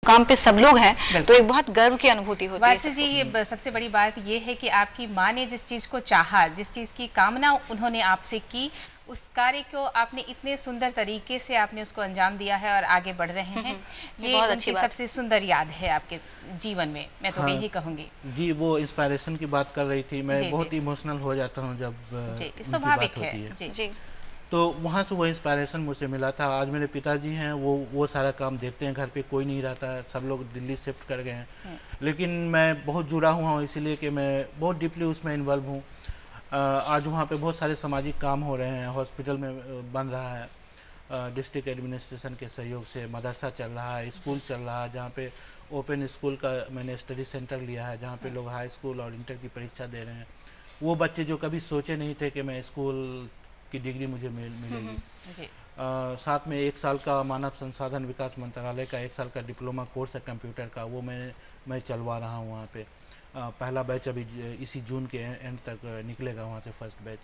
काम पे सब लोग हैं, तो एक बहुत गर्व की अनुभूति होती है। वारसी जी, ये सबसे बड़ी बात ये है कि आपकी माँ ने जिस चीज को चाहा, जिस चीज की कामना उन्होंने आपसे की, उस कार्य को आपने इतने सुंदर तरीके से आपने उसको अंजाम दिया है और आगे बढ़ रहे हैं। ये बहुत उनकी सबसे सुंदर याद है आपके जीवन में, मैं तो यही कहूंगी। जी, वो इंस्पायरेशन की बात कर रही थी, मैं बहुत इमोशनल हो जाता हूँ जब स्वाभाविक है। जी। तो वहाँ से वो इंस्पायरेशन मुझे मिला था। आज मेरे पिताजी हैं, वो सारा काम देखते हैं, घर पे कोई नहीं रहता है, सब लोग दिल्ली शिफ्ट कर गए हैं, लेकिन मैं बहुत जुड़ा हुआ हूँ इसलिए कि मैं बहुत डीपली उसमें इन्वॉल्व हूँ। आज वहाँ पे बहुत सारे सामाजिक काम हो रहे हैं, हॉस्पिटल में बन रहा है, डिस्ट्रिक्ट एडमिनिस्ट्रेशन के सहयोग से मदरसा चल रहा है, स्कूल चल रहा है, जहाँ पे ओपन स्कूल का मैंने स्टडी सेंटर लिया है, जहाँ पे लोग हाई स्कूल और इंटर की परीक्षा दे रहे हैं। वो बच्चे जो कभी सोचे नहीं थे कि मैं स्कूल की डिग्री मुझे मिलेगी। साथ में 1 साल का मानव संसाधन विकास मंत्रालय का 1 साल का डिप्लोमा कोर्स है कंप्यूटर का, वो मैं चलवा रहा हूँ वहाँ पे। पहला बैच अभी इसी जून के एंड तक निकलेगा वहाँ से, फर्स्ट बैच।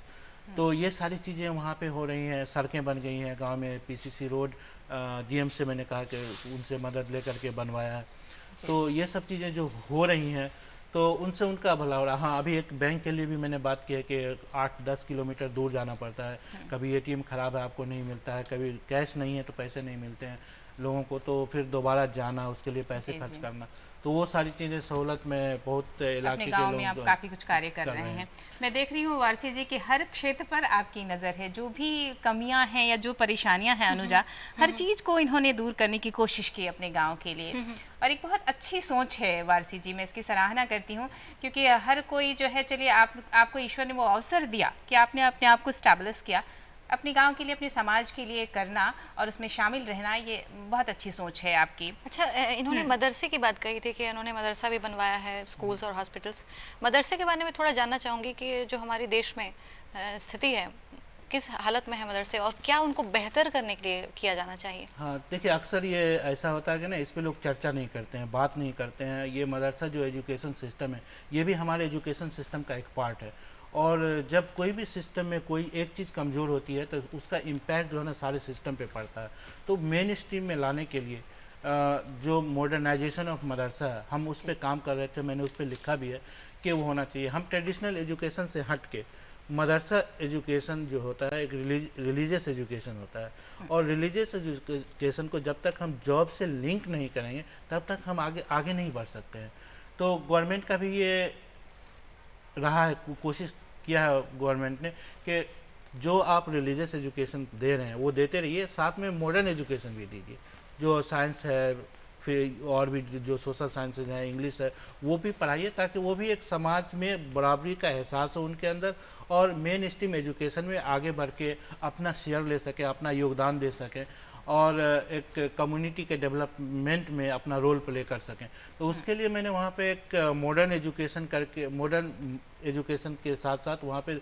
तो ये सारी चीज़ें वहाँ पे हो रही हैं, सड़कें बन गई हैं गांव में, पीसीसी रोड डीएम से मैंने कहा कि उनसे मदद लेकर के बनवाया है। तो ये सब चीज़ें जो हो रही हैं तो उनसे उनका भला हो रहा। हाँ, अभी एक बैंक के लिए भी मैंने बात की है कि 8-10 किलोमीटर दूर जाना पड़ता है, कभी एटीएम ख़राब है आपको नहीं मिलता है, कभी कैश नहीं है तो पैसे नहीं मिलते हैं लोगों को, तो फिर दोबारा जाना, उसके लिए पैसे खर्च करना, तो वो सारी चीज़ें सहूलत में बहुत इलाके के लोग में आप काफ़ी कुछ कार्य कर रहे हैं। मैं देख रही हूँ वारसी जी कि हर क्षेत्र पर आपकी नज़र है, जो भी कमियां हैं या जो परेशानियां हैं अनुजा, हर चीज़ को इन्होंने दूर करने की कोशिश की अपने गांव के लिए, और एक बहुत अच्छी सोच है वारसी जी, मैं इसकी सराहना करती हूँ, क्योंकि हर कोई जो है, चलिए आपको ईश्वर ने वो अवसर दिया कि आपने अपने आप को स्टैब्लिश किया, अपने गांव के लिए, अपने समाज के लिए करना और उसमें शामिल रहना, ये बहुत अच्छी सोच है आपकी। अच्छा, इन्होंने मदरसे की बात कही थी कि इन्होंने मदरसा भी बनवाया है, स्कूल्स और हॉस्पिटल्स। मदरसे के बारे में थोड़ा जानना चाहूँगी कि जो हमारे देश में स्थिति है, किस हालत में है मदरसे, और क्या उनको बेहतर करने के लिए किया जाना चाहिए? हाँ, देखिए, अक्सर ये ऐसा होता है कि ना, इस पर लोग चर्चा नहीं करते हैं, बात नहीं करते हैं। ये मदरसा जो एजुकेशन सिस्टम है, ये भी हमारे एजुकेशन सिस्टम का एक पार्ट है, और जब कोई भी सिस्टम में कोई एक चीज़ कमज़ोर होती है तो उसका इम्पैक्ट जो है ना सारे सिस्टम पे पड़ता है। तो मेन स्ट्रीम में लाने के लिए जो मॉडर्नाइजेशन ऑफ मदरसा है, हम उस पर काम कर रहे थे, मैंने उस पर लिखा भी है कि वो होना चाहिए। हम ट्रेडिशनल एजुकेशन से हट के मदरसा एजुकेशन जो होता है एक रिलीजियस एजुकेशन होता है, और रिलीजियस एजुकेशन को जब तक हम जॉब से लिंक नहीं करेंगे तब तक हम आगे नहीं बढ़ सकते हैं। तो गवर्नमेंट का भी ये रहा है, कोशिश किया है गवर्नमेंट ने कि जो आप रिलीजियस एजुकेशन दे रहे हैं वो देते रहिए, साथ में मॉडर्न एजुकेशन भी दीजिए, जो साइंस है, फिर और भी जो सोशल साइंसेज हैं, इंग्लिश है, वो भी पढ़ाइए, ताकि वो भी एक समाज में बराबरी का एहसास हो उनके अंदर, और मेन स्ट्रीम एजुकेशन में आगे बढ़ के अपना शेयर ले सके, अपना योगदान दे सकें, और एक कम्युनिटी के डेवलपमेंट में अपना रोल प्ले कर सकें। तो उसके लिए मैंने वहाँ पे एक मॉडर्न एजुकेशन करके, मॉडर्न एजुकेशन के साथ साथ वहाँ पे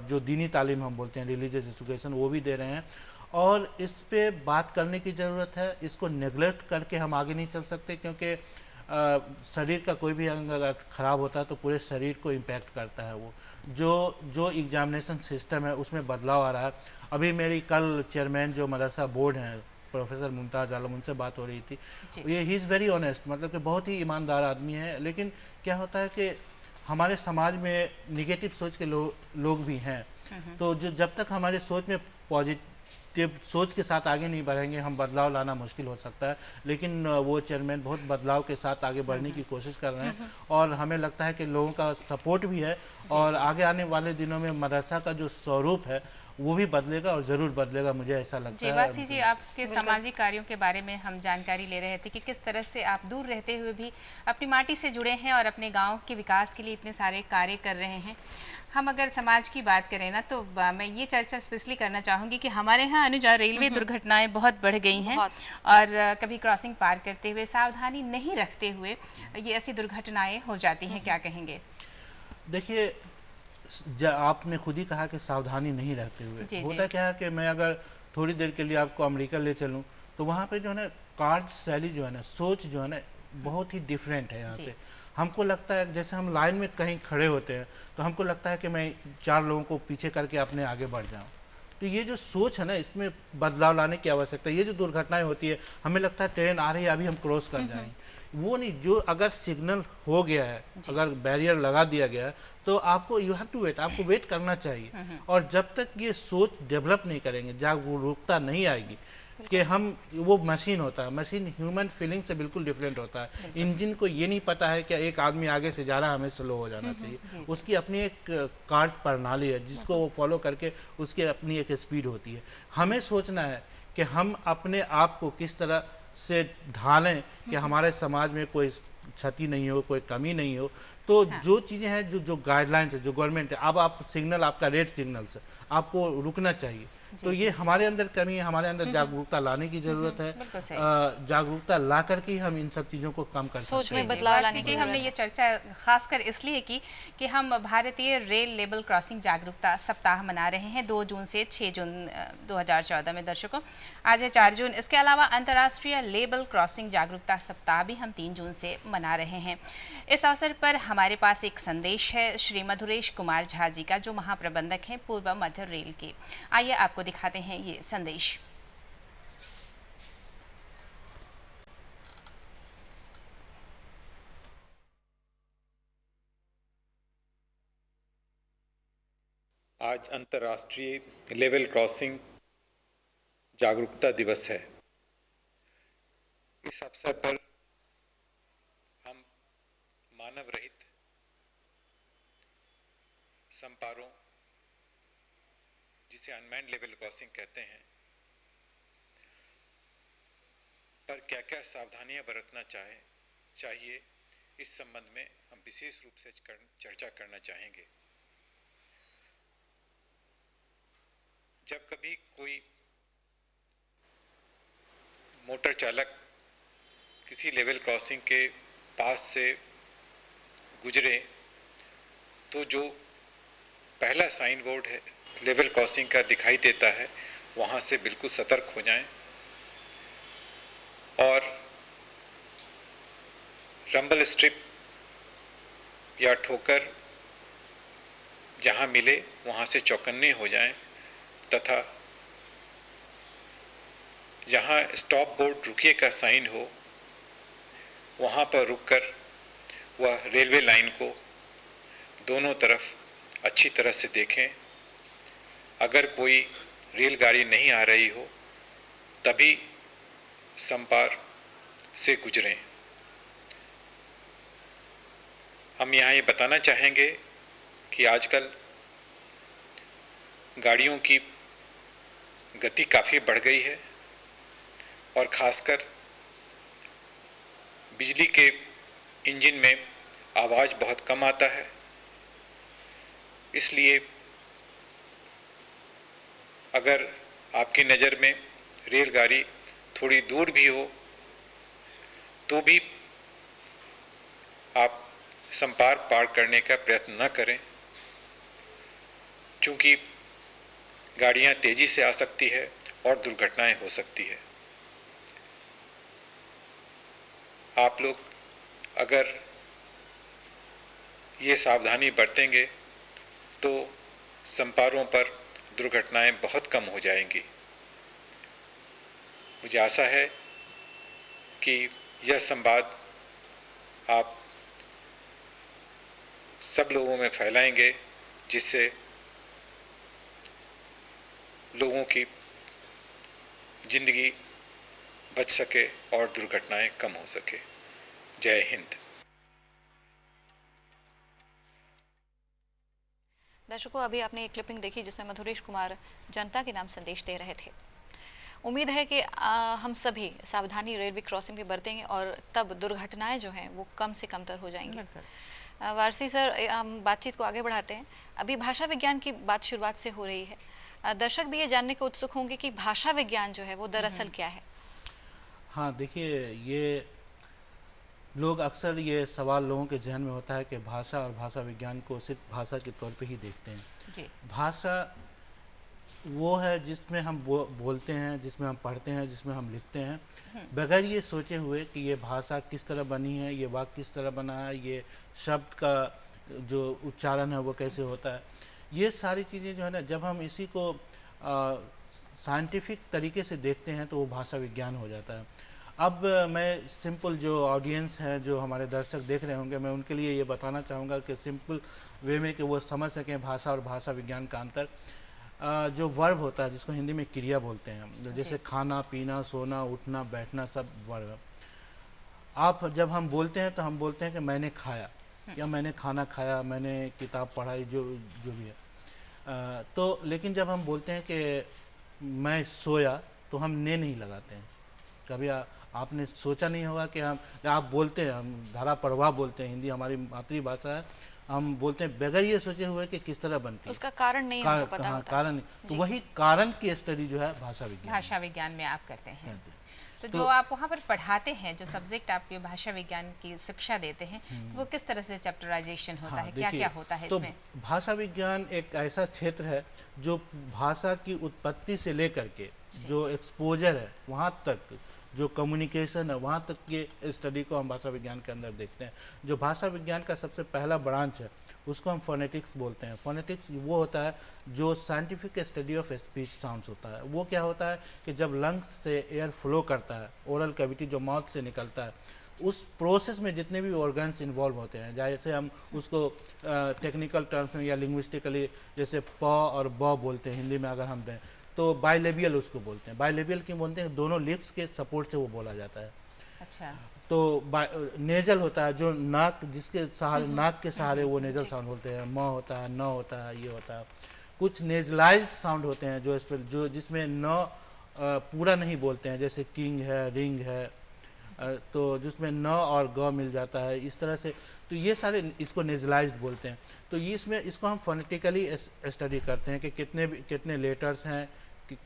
जो दीनी तालीम हम बोलते हैं, रिलीजियस एजुकेशन, वो भी दे रहे हैं। और इस पे बात करने की ज़रूरत है, इसको नेगलेक्ट करके हम आगे नहीं चल सकते, क्योंकि शरीर का कोई भी अंग अगर ख़राब होता है तो पूरे शरीर को इम्पैक्ट करता है। वो जो एग्जामिनेशन सिस्टम है उसमें बदलाव आ रहा है। अभी मेरी कल चेयरमैन जो मदरसा बोर्ड हैं, प्रोफेसर मुमताज़ आलम, उनसे बात हो रही थी। ये ही इज़ वेरी ऑनेस्ट, मतलब कि बहुत ही ईमानदार आदमी है, लेकिन क्या होता है कि हमारे समाज में निगेटिव सोच के लोग भी हैं। तो जब तक हमारे सोच में पॉजिटिव सोच के साथ आगे नहीं बढ़ेंगे, हम बदलाव लाना मुश्किल हो सकता है। लेकिन वो चेयरमैन बहुत बदलाव के साथ आगे बढ़ने की कोशिश कर रहे हैं, और हमें लगता है कि लोगों का सपोर्ट भी है, और आगे आने वाले दिनों में मदरसा का जो स्वरूप है वो भी बदलेगा, और ज़रूर बदलेगा, मुझे ऐसा लगता है। वारसी जी, आपके सामाजिक कार्यों के बारे में हम जानकारी ले रहे थे कि किस तरह से आप दूर रहते हुए भी अपनी माटी से जुड़े हैं और अपने गांव के विकास के लिए इतने सारे कार्य कर रहे हैं। हम अगर समाज की बात करें ना, तो मैं ये चर्चा स्पेशली करना चाहूँगी कि हमारे यहाँ अनुजा रेलवे दुर्घटनाएं बहुत बढ़ गई हैं, और कभी क्रॉसिंग पार करते हुए सावधानी नहीं रखते हुए ये ऐसी दुर्घटनाएं हो जाती हैं, क्या कहेंगे? देखिए, आपने खुद ही कहा कि सावधानी नहीं रखते हुए होता क्या है कि मैं अगर थोड़ी देर के लिए आपको अमेरिका ले चलूं तो वहाँ पे जो है ना कार्य शैली जो है ना, सोच जो है ना, बहुत ही डिफरेंट है यहाँ पे। हमको लगता है जैसे हम लाइन में कहीं खड़े होते हैं तो हमको लगता है कि मैं 4 लोगों को पीछे करके अपने आगे बढ़ जाऊँ, तो तो ये जो सोच है ना, इसमें बदलाव लाने की आवश्यकता है। ये जो दुर्घटनाएं होती है, हमें लगता है ट्रेन आ रही है, अभी हम क्रॉस कर जाएंगे, वो नहीं। जो अगर सिग्नल हो गया है, अगर बैरियर लगा दिया गया है, तो आपको यू हैव टू वेट, आपको वेट करना चाहिए। और जब तक ये सोच डेवलप नहीं करेंगे, जागरूकता नहीं आएगी कि हम, वो मशीन होता है, मशीन ह्यूमन फीलिंग से बिल्कुल डिफरेंट होता है। इंजन को ये नहीं पता है कि एक आदमी आगे से जा रहा है, हमें स्लो हो जाना चाहिए। उसकी अपनी एक कार्य प्रणाली है जिसको वो फॉलो करके उसकी अपनी एक स्पीड होती है। हमें सोचना है कि हम अपने आप को किस तरह से ढालें कि हमारे समाज में कोई क्षति नहीं हो, कोई कमी नहीं हो। तो जो चीज़ें हैं, जो गाइडलाइंस है, जो गवर्नमेंट है, अब आप सिग्नल, आपका रेड सिग्नल से आपको रुकना चाहिए। तो ये हमारे अंदर कमी है, हमारे अंदर जागरूकता लाने की जरूरत है। जागरूकता ला करके ही हम इन सब चीज़ों को कम कर सकते हैं। सोच में बदलाव लाने की हमने ये चर्चा खासकर इसलिए की कि हम भारतीय रेल लेवल क्रॉसिंग जागरूकता सप्ताह मना रहे हैं 2 जून से 6 जून 2014 में। दर्शकों, आज है 4 जून। इसके अलावा अंतर्राष्ट्रीय लेवल क्रॉसिंग जागरूकता सप्ताह भी हम 3 जून से मना रहे हैं। इस अवसर पर हमारे पास एक संदेश है श्री मधुरेश कुमार झा जी का, जो महाप्रबंधक हैं पूर्व मध्य रेल के। आइए आपको दिखाते हैं ये संदेश। आज अंतर्राष्ट्रीय लेवल क्रॉसिंग जागरूकता दिवस है। इस अवसर पर हम मानव रहित संपारों, जिसे अनमैन्ड लेवल क्रॉसिंग कहते हैं, पर क्या क्या सावधानियां बरतना चाहिए, इस संबंध में हम विशेष रूप से चर्चा करना चाहेंगे। जब कभी कोई मोटर चालक किसी लेवल क्रॉसिंग के पास से गुजरे, तो जो पहला साइन बोर्ड है लेवल क्रॉसिंग का दिखाई देता है, वहाँ से बिल्कुल सतर्क हो जाएं और रंबल स्ट्रिप या ठोकर जहाँ मिले वहाँ से चौकन्ने हो जाएं, तथा जहाँ स्टॉप बोर्ड रुकिए का साइन हो, वहाँ पर रुककर वह रेलवे लाइन को दोनों तरफ अच्छी तरह से देखें। अगर कोई रेलगाड़ी नहीं आ रही हो, तभी संपार से गुजरें। हम यहाँ ये बताना चाहेंगे कि आजकल गाड़ियों की गति काफ़ी बढ़ गई है और ख़ासकर बिजली के इंजन में आवाज़ बहुत कम आता है। इसलिए अगर आपकी नज़र में रेलगाड़ी थोड़ी दूर भी हो, तो भी आप संपार पार करने का प्रयत्न न करें, क्योंकि गाड़ियां तेजी से आ सकती है और दुर्घटनाएं हो सकती है। आप लोग अगर ये सावधानी बरतेंगे तो संपारों पर दुर्घटनाएं बहुत कम हो जाएंगी। मुझे आशा है कि यह संवाद आप सब लोगों में फैलाएंगे, जिससे लोगों की जिंदगी बच सके और दुर्घटनाएं कम हो सके। जय हिंद। दर्शकों, अभी आपने एक क्लिपिंग देखी जिसमें मधुरेश कुमार जनता के नाम संदेश दे रहे थे। उम्मीद है कि हम सभी सावधानी रेलवे क्रॉसिंग पे बरतेंगे और तब दुर्घटनाएं जो हैं वो कम से कम तर हो जाएंगी। वारसी सर, हम बातचीत को आगे बढ़ाते हैं। अभी भाषा विज्ञान की बात शुरुआत से हो रही है। दर्शक भी ये जानने को उत्सुक होंगे कि भाषा विज्ञान जो है वो दरअसल क्या है। हाँ, देखिए, ये लोग अक्सर ये सवाल लोगों के जहन में होता है कि भाषा और भाषा विज्ञान को सिर्फ भाषा के तौर पे ही देखते हैं जी। भाषा वो है जिसमें हम बोलते हैं, जिसमें हम पढ़ते हैं, जिसमें हम लिखते हैं, बगैर ये सोचे हुए कि ये भाषा किस तरह बनी है, ये वाक्य किस तरह बना है, ये शब्द का जो उच्चारण है वो कैसे होता है। ये सारी चीज़ें जो है ना, जब हम इसी को साइंटिफिक तरीके से देखते हैं तो वो भाषा विज्ञान हो जाता है। अब मैं सिंपल जो ऑडियंस है, जो हमारे दर्शक देख रहे होंगे, मैं उनके लिए ये बताना चाहूँगा कि सिंपल वे में कि वो समझ सकें भाषा और भाषा विज्ञान का अंतर। जो वर्ब होता है जिसको हिंदी में क्रिया बोलते हैं, जैसे खाना, पीना, सोना, उठना, बैठना, सब वर्ब। आप जब हम बोलते हैं तो हम बोलते हैं कि मैंने खाया या मैंने खाना खाया, मैंने किताब पढ़ाई, जो भी है। तो लेकिन जब हम बोलते हैं कि मैं सोया तो हम ने नहीं लगाते हैं। कभी आपने सोचा नहीं होगा कि आप बोलते हैं, हम धारा प्रवाह बोलते हैं, हिंदी हमारी मातृभाषा है, हम बोलते हैं बगैर ये सोचे हुए कि किस तरह बनती है, उसका कारण नहीं हमको पता होता। कारण तो वही कारण की स्टडी जो है भाषा विज्ञान में आप करते हैं। तो जो आप वहाँ पर पढ़ाते हैं, जो सब्जेक्ट आप ये भाषा विज्ञान की शिक्षा देते हैं, तो वो किस तरह से चैप्टराइजेशन होता है, क्या क्या होता है इसमें? तो भाषा विज्ञान एक ऐसा क्षेत्र है जो भाषा की उत्पत्ति से लेकर के जो एक्सपोजर है वहाँ तक, जो कम्युनिकेशन है वहाँ तक के स्टडी को हम भाषा विज्ञान के अंदर देखते हैं। जो भाषा विज्ञान का सबसे पहला ब्रांच है उसको हम फोनेटिक्स बोलते हैं। फोनेटिक्स वो होता है जो scientific study of speech sounds होता है। वो क्या होता है कि जब लंग्स से एयर फ्लो करता है, ओरल कैविटी जो माउथ से निकलता है, उस प्रोसेस में जितने भी ऑर्गन्स इन्वॉल्व होते हैं, जैसे हम उसको टेक्निकल टर्म्स में या लिंग्विस्टिकली जैसे प और ब बोलते हैं हिंदी में, अगर हम दें तो बाइलेबियल उसको बोलते हैं। बाइलेबियल क्यों बोलते हैं? दोनों लिप्स के सपोर्ट से वो बोला जाता है। अच्छा। तो नेजल होता है जो नाक, जिसके सहारे, नाक के सहारे वो नेजल साउंड बोलते हैं। म होता है, न होता है, ये होता है। कुछ नेजलाइज्ड साउंड होते हैं जो जिसमें न पूरा नहीं बोलते हैं, जैसे किंग है, रिंग है, तो जिसमें न और ग मिल जाता है, इस तरह से। तो ये सारे इसको नेजलाइज्ड बोलते हैं। तो इसमें इसको हम फोनेटिकली स्टडी करते हैं कि कितने लेटर्स हैं,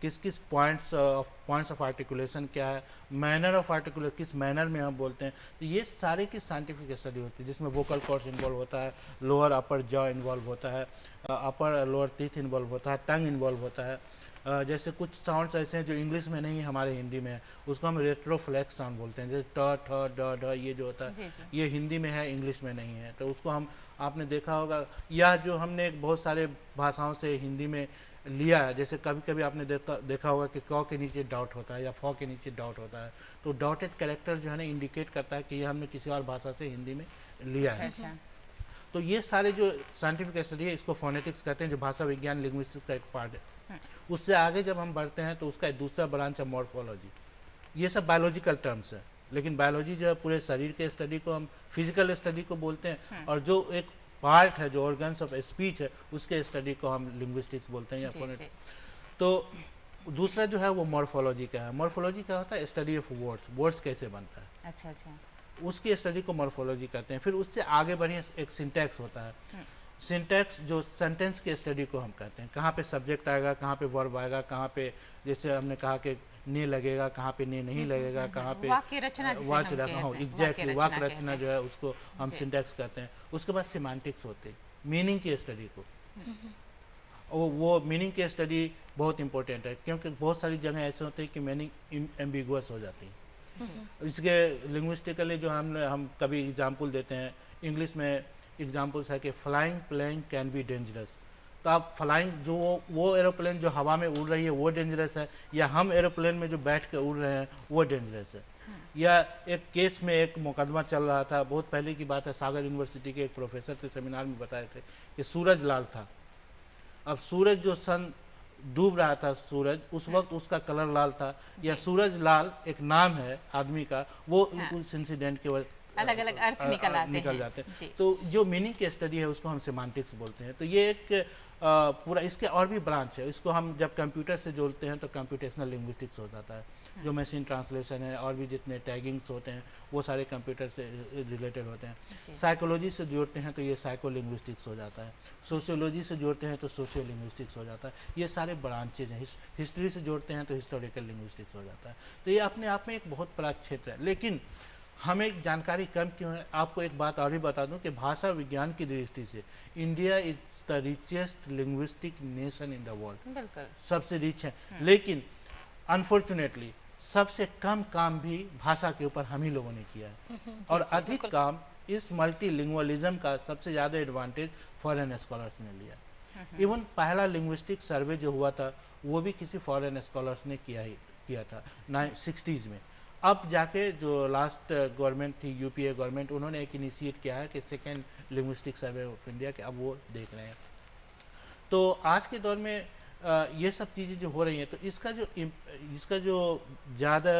किस किस पॉइंट्स ऑफ आर्टिकुलेशन क्या है, मैनर ऑफ आर्टिकुलेशन किस मैनर में हम बोलते हैं। तो ये सारे की साइंटिफिक स्टडी होती है जिसमें वोकल कॉर्ड्स इन्वॉल्व होता है, लोअर अपर जॉ इन्वॉल्व होता है, अपर लोअर टीथ इन्वॉल्व होता है, टंग इन्वॉल्व होता है। जैसे कुछ साउंड्स ऐसे हैं जो इंग्लिश में नहीं, हमारे हिंदी में है, उसको हम रेट्रोफ्लेक्स साउंड बोलते हैं। जैसे ट, ठ, ड, ढ, ये जो होता है ये हिंदी में है, इंग्लिश में नहीं है। तो उसको हम, आपने देखा होगा, या जो हमने बहुत सारे भाषाओं से हिंदी में लिया है, जैसे कभी कभी आपने देखा होगा कि क के नीचे डॉट होता है या फ के नीचे डॉट होता है, तो डॉटेड कैरेक्टर जो है ना इंडिकेट करता है कि ये हमने किसी और भाषा से हिंदी में लिया है। तो ये सारे जो साइंटिफिक स्टडी है इसको फोनेटिक्स कहते हैं, जो भाषा विज्ञान लिंग्विस्टिक्स का एक पार्ट है। उससे आगे जब हम बढ़ते हैं तो उसका दूसरा ब्रांच है मॉर्फोलॉजी। ये सब बायोलॉजिकल टर्म्स है, लेकिन बायोलॉजी जो है पूरे शरीर के स्टडी को हम फिजिकल स्टडी को बोलते हैं, और जो एक पार्ट है जो ऑर्गन्स ऑफ स्पीच है उसके स्टडी को हम लिंग्विस्टिक्स बोलते हैं या फोनेटिक्स। तो दूसरा जो है वो मॉर्फोलॉजी का है। मॉर्फोलॉजी क्या होता है? स्टडी ऑफ वर्ड्स कैसे बनता है। अच्छा अच्छा। उसकी स्टडी को मॉर्फोलॉजी कहते हैं। फिर उससे आगे बढ़िए एक सिंटैक्स होता है। सिंटैक्स जो सेंटेंस के स्टडी को हम कहते हैं, कहाँ पे सब्जेक्ट आएगा, कहाँ पे वर्ब आएगा, कहाँ पे जैसे हमने कहा कि ने लगेगा, कहाँ पे ने नहीं लगेगा, कहाँ पे वाक्य रचना, एग्जैक्टली वाक्य रचना जो है उसको हम सिंटैक्स कहते हैं। उसके बाद सिमेंटिक्स होते हैं, मीनिंग की स्टडी को। वो मीनिंग की स्टडी बहुत इंपॉर्टेंट है, क्योंकि बहुत सारी जगह ऐसे होते हैं कि मीनिंग एम्बिगुअस हो जाती है। इसके लिंग्विस्टिकली जो हम कभी एग्जाम्पल देते हैं, इंग्लिश में एग्जाम्पल्स है कि flying plane can be dangerous. तो आप फ्लाइंग जो वो एरोप्लेन जो हवा में उड़ रही है वो डेंजरस है, या हम एरोप्लेन में जो बैठ के उड़ रहे हैं वो डेंजरस है। या एक केस में एक मुकदमा चल रहा था, बहुत पहले की बात है, सागर यूनिवर्सिटी के एक प्रोफेसर थे, सेमिनार में बताए थे कि सूरज लाल था। अब सूरज जो सन डूब रहा था, सूरज उस वक्त उसका कलर लाल था, या सूरज लाल एक नाम है आदमी का, वो उस इंसिडेंट के वजह अलग अलग अर्थ निकल जाते हैं। तो जो मीनिंग की स्टडी है उसको हम सेमांटिक्स बोलते हैं। तो ये एक पूरा इसके और भी ब्रांच है। इसको हम जब कंप्यूटर से जोड़ते हैं तो कंप्यूटेशनल लिंग्विस्टिक्स हो जाता है, जो मशीन ट्रांसलेशन है और भी जितने टैगिंग्स होते हैं वो सारे कंप्यूटर से रिलेटेड होते हैं। साइकोलॉजी से जोड़ते हैं तो ये साइको लिंग्विस्टिक्स हो जाता है। सोशियोलॉजी से जोड़ते हैं तो सोशियो लिंग्विस्टिक्स हो जाता है। ये सारे ब्रांचेज हैं। हिस्ट्री से जोड़ते हैं तो हिस्टोरिकल लिंग्विस्टिक्स हो जाता है। तो ये अपने आप में एक बहुत बड़ा क्षेत्र है, लेकिन हमें जानकारी कम क्यों है? आपको एक बात और भी बता दूं कि भाषा विज्ञान की दृष्टि से India is the richest linguistic nation in the world. सबसे रिच है, लेकिन अनफॉर्चुनेटली सबसे कम काम भी भाषा के ऊपर हम ही लोगों ने किया है, और अधिक काम इस मल्टीलिंगुअलिज्म का सबसे ज़्यादा एडवांटेज फॉरेन स्कॉलर्स ने लिया। इवन पहला लिंग्विस्टिक सर्वे जो हुआ था वो भी किसी फॉरेन स्कॉलर्स ने किया था 60s में। अब जाके जो लास्ट गवर्नमेंट थी यूपीए गवर्नमेंट, उन्होंने एक इनिशिएट किया है कि second linguistic survey of India के अब वो देख रहे हैं। तो आज के दौर में ये सब चीज़ें जो हो रही हैं, तो इसका जो ज़्यादा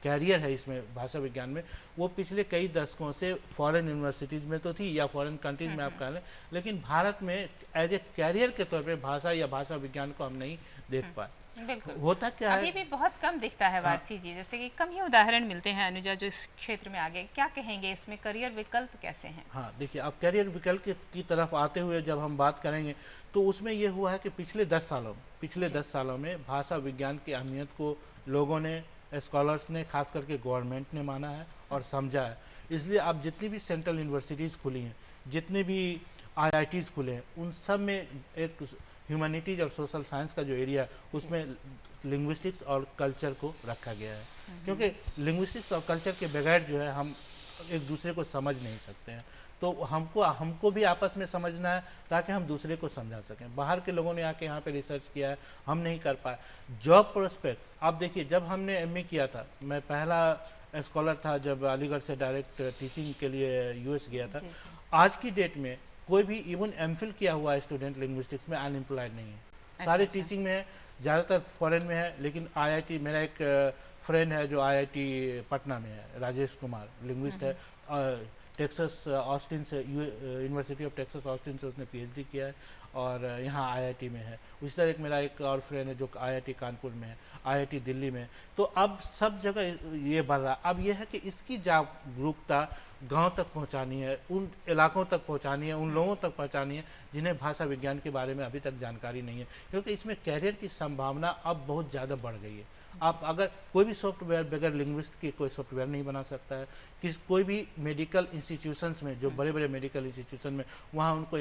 कैरियर है इसमें भाषा विज्ञान में, वो पिछले कई दशकों से फॉरेन यूनिवर्सिटीज़ में तो थी या फॉरेन कंट्रीज में आप कह लें, लेकिन भारत में एज ए कैरियर के तौर पे भाषा या भाषा विज्ञान को हम नहीं देख पाए। बिल्कुल। होता क्या है, अभी भी बहुत कम दिखता है वारसी जी, जैसे कि कम ही उदाहरण मिलते हैं अनुजा जो इस क्षेत्र में आगे। क्या कहेंगे इसमें करियर विकल्प कैसे हैं? हाँ देखिए, अब करियर विकल्प की तरफ आते हुए जब हम बात करेंगे तो उसमें ये हुआ है कि पिछले 10 सालों में भाषा विज्ञान की अहमियत को लोगों ने, स्कॉलर्स ने, खास करके गवर्नमेंट ने माना है और समझा है। इसलिए अब जितनी भी सेंट्रल यूनिवर्सिटीज़ खुली हैं, जितने भी IITs खुले हैं, उन सब में एक ह्यूमैनिटीज और सोशल साइंस का जो एरिया है उसमें लिंग्विस्टिक्स और कल्चर को रखा गया है, क्योंकि लिंग्विस्टिक्स और कल्चर के बगैर जो है हम एक दूसरे को समझ नहीं सकते हैं। तो हमको भी आपस में समझना है ताकि हम दूसरे को समझा सकें। बाहर के लोगों ने आके यहाँ पे रिसर्च किया है, हम नहीं कर पाए। जॉब प्रोस्पेक्ट, आप देखिए, जब हमने MA किया था, मैं पहला स्कॉलर था जब अलीगढ़ से डायरेक्ट टीचिंग के लिए US गया था। आज की डेट में कोई भी इवन MPhil किया हुआ स्टूडेंट लिंग्विस्टिक्स में अनएम्प्लॉयड नहीं है। सारे टीचिंग में है, ज़्यादातर फॉरेन में है, लेकिन IIT, मेरा एक फ्रेंड है जो IIT पटना में है, राजेश कुमार, लिंग्विस्ट है, टेक्सास ऑस्टिन से, यूनिवर्सिटी ऑफ टेक्सास ऑस्टिन से उसने PhD किया है और यहाँ IIT में है। उसी तरह मेरा एक और फ्रेंड है जो IIT कानपुर में है, IIT दिल्ली में। तो अब सब जगह ये बढ़ रहा है। अब ये है कि इसकी जागरूकता गांव तक पहुंचानी है, उन इलाकों तक पहुंचानी है, उन लोगों तक पहुंचानी है जिन्हें भाषा विज्ञान के बारे में अभी तक जानकारी नहीं है, क्योंकि इसमें कैरियर की संभावना अब बहुत ज़्यादा बढ़ गई है। आप अगर कोई भी सॉफ्टवेयर बगैर लिंग्विस्ट की कोई सॉफ्टवेयर नहीं बना सकता है। कोई भी मेडिकल इंस्टीट्यूशंस में, जो बड़े बड़े मेडिकल इंस्टीट्यूशन में, वहाँ उनको